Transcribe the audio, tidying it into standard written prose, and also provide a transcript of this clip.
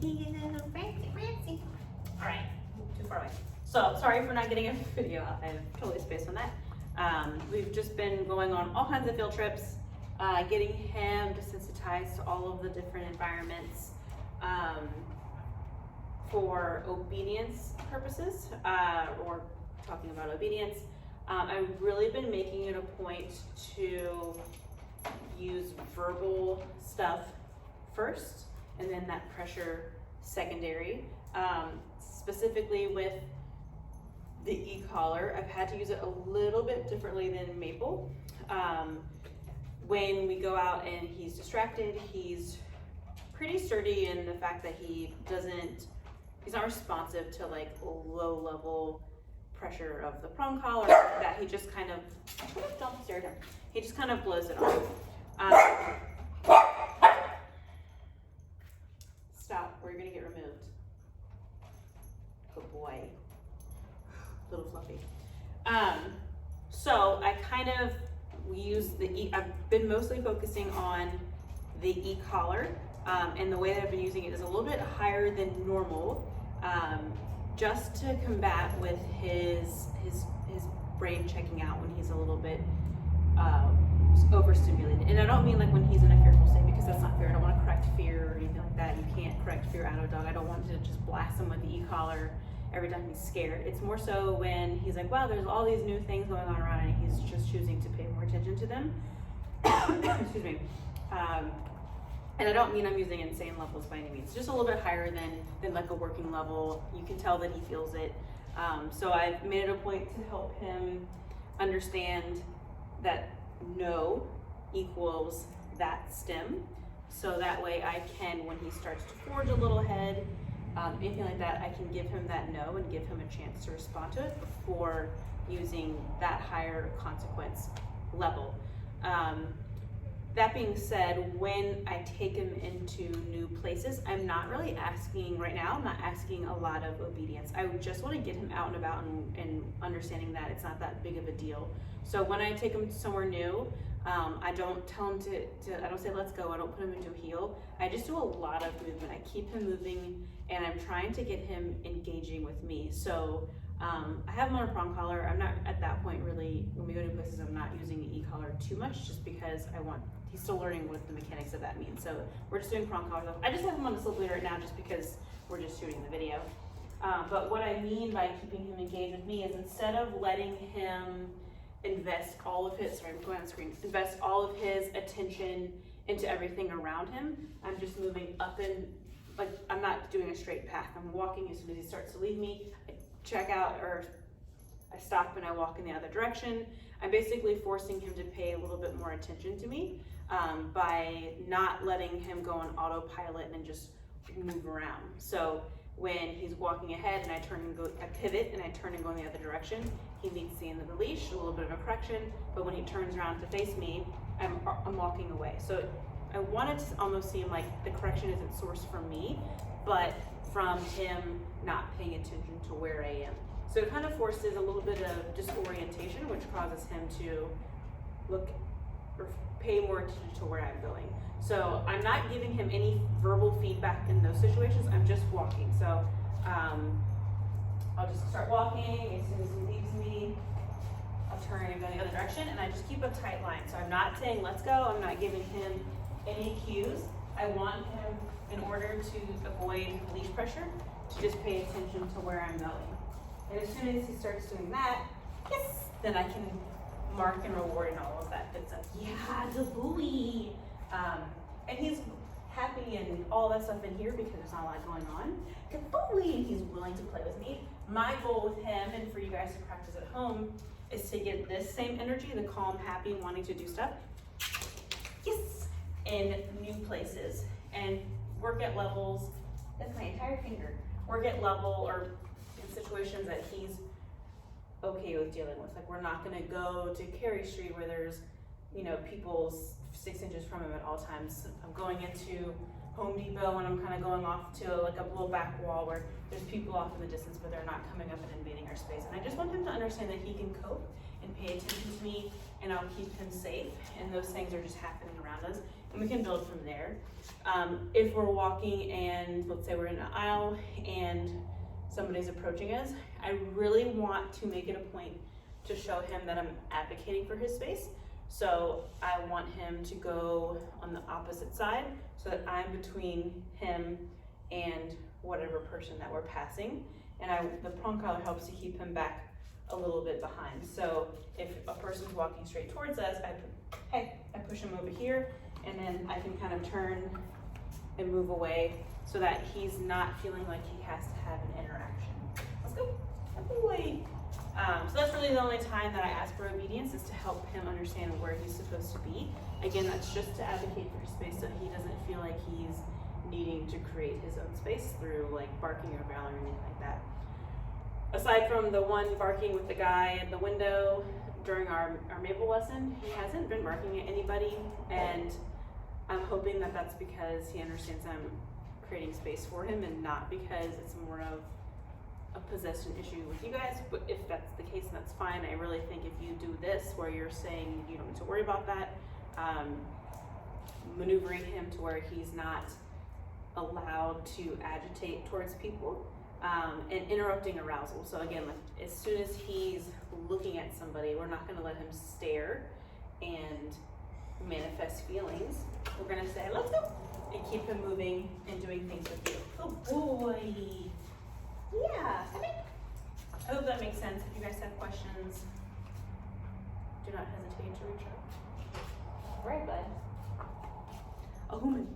Fancy. All right, too far away. So sorry for not getting a video out. I have totally spaced on that. We've just been going on all kinds of field trips, getting him desensitized to all of the different environments for obedience purposes, or talking about obedience. I've really been making it a point to use verbal stuff first, and then that pressure secondary. Specifically with the e-collar, I've had to use it a little bit differently than Maple. When we go out and he's distracted, he's pretty sturdy in the fact that he's not responsive to like low level pressure of the prong collar, that he just kind of, don't stare at him. He just kind of blows it off. Stop, or you're gonna get removed. Good boy. Little fluffy. So I kind of use I've been mostly focusing on the e-collar, and the way that I've been using it is a little bit higher than normal, just to combat with his brain checking out when he's a little bit overstimulated. And I don't mean like when he's in a fearful state, because that's not fair. I don't want to correct fear or anything like that. You can't correct fear out of a dog. I don't want to just blast him with the e-collar every time he's scared. It's more so when he's like, wow, there's all these new things going on around, and he's just choosing to pay more attention to them. Excuse me. And I don't mean I'm using insane levels by any means, just a little bit higher than like a working level. You can tell that he feels it. So I've made it a point to help him understand that no equals that stem. So that way I can, when he starts to forge a little head, anything like that, I can give him that no and give him a chance to respond to it before using that higher consequence level. That being said, when I take him into new places, I'm not really asking, right now, I'm not asking a lot of obedience. I just want to get him out and about and understanding that it's not that big of a deal. So when I take him somewhere new, I don't tell him I don't say let's go, I don't put him into a heel. I just do a lot of movement. I keep him moving, and I'm trying to get him engaging with me. So I have him on a prong collar. I'm not at that point really, when we go to places, I'm not using the e-collar too much, just because he's still learning what the mechanics of that means. So we're just doing prong collars. I just have him on the slip lead right now just because we're just shooting the video. But what I mean by keeping him engaged with me is, instead of letting him invest all of his attention into everything around him, I'm just moving up and, like, I'm not doing a straight path. I'm walking. As soon as he starts to leave me, I check out, or I stop and I walk in the other direction. I'm basically forcing him to pay a little bit more attention to me, by not letting him go on autopilot and just move around. So when he's walking ahead and I pivot and I turn and go in the other direction, he meets the end of the leash, a little bit of a correction, but when he turns around to face me, I'm walking away. So I want it to almost seem like the correction isn't sourced from me, but from him not paying attention to where I am. So it kind of forces a little bit of disorientation, which causes him to look or pay more attention to where I'm going. So I'm not giving him any verbal feedback in those situations. I'm just walking. So I'll just start walking. As soon as he leaves me, I'll turn and go the other direction, and I just keep a tight line. So I'm not saying let's go. I'm not giving him any cues. I want him, in order to avoid leash pressure, to just pay attention to where I'm going. And as soon as he starts doing that, yes, then I can mark and reward and all of that good stuff. Yeah, good boy. And he's happy and all that stuff in here because there's not a lot going on. Good boy, and he's willing to play with me. My goal with him, and for you guys to practice at home, is to get this same energy, the calm, happy, wanting to do stuff, yes, in new places, and work at levels. That's my entire finger. Work at level or in situations that he's okay with dealing with. Like, we're not gonna go to Carey Street where there's, people 6 inches from him at all times. I'm going into Home Depot and I'm kind of going off to like a little back wall where there's people off in the distance, but they're not coming up and invading our space. And I just want him to understand that he can cope and pay attention to me, and I'll keep him safe. And those things are just happening around us. and we can build from there. If we're walking and let's say we're in an aisle and somebody's approaching us, I really want to make it a point to show him that I'm advocating for his space. So I want him to go on the opposite side so that I'm between him and whatever person that we're passing. And the prong collar helps to keep him back a little bit behind. So if a person's walking straight towards us, I push him over here, and then I can kind of turn and move away so that he's not feeling like he has to have an interaction. Let's go. Good boy. So that's really the only time that I ask for obedience, is to help him understand where he's supposed to be. Again, that's just to advocate for his space so he doesn't feel like he's needing to create his own space through like barking or growling or anything like that. Aside from the one barking with the guy at the window during our Maple lesson, he hasn't been barking at anybody, and I'm hoping that that's because he understands I'm creating space for him and not because it's more of a possession issue with you guys. But if that's the case, that's fine. I really think if you do this where you're saying you don't need to worry about that, maneuvering him to where he's not allowed to agitate towards people, and interrupting arousal. So again, like, as soon as he's looking at somebody, we're not going to let him stare and manifest feelings. We're going to say, let's go, and keep him moving and doing things with you. Good boy. Yeah, I hope that makes sense. If you guys have questions, do not hesitate to reach out. All right, bud. A human.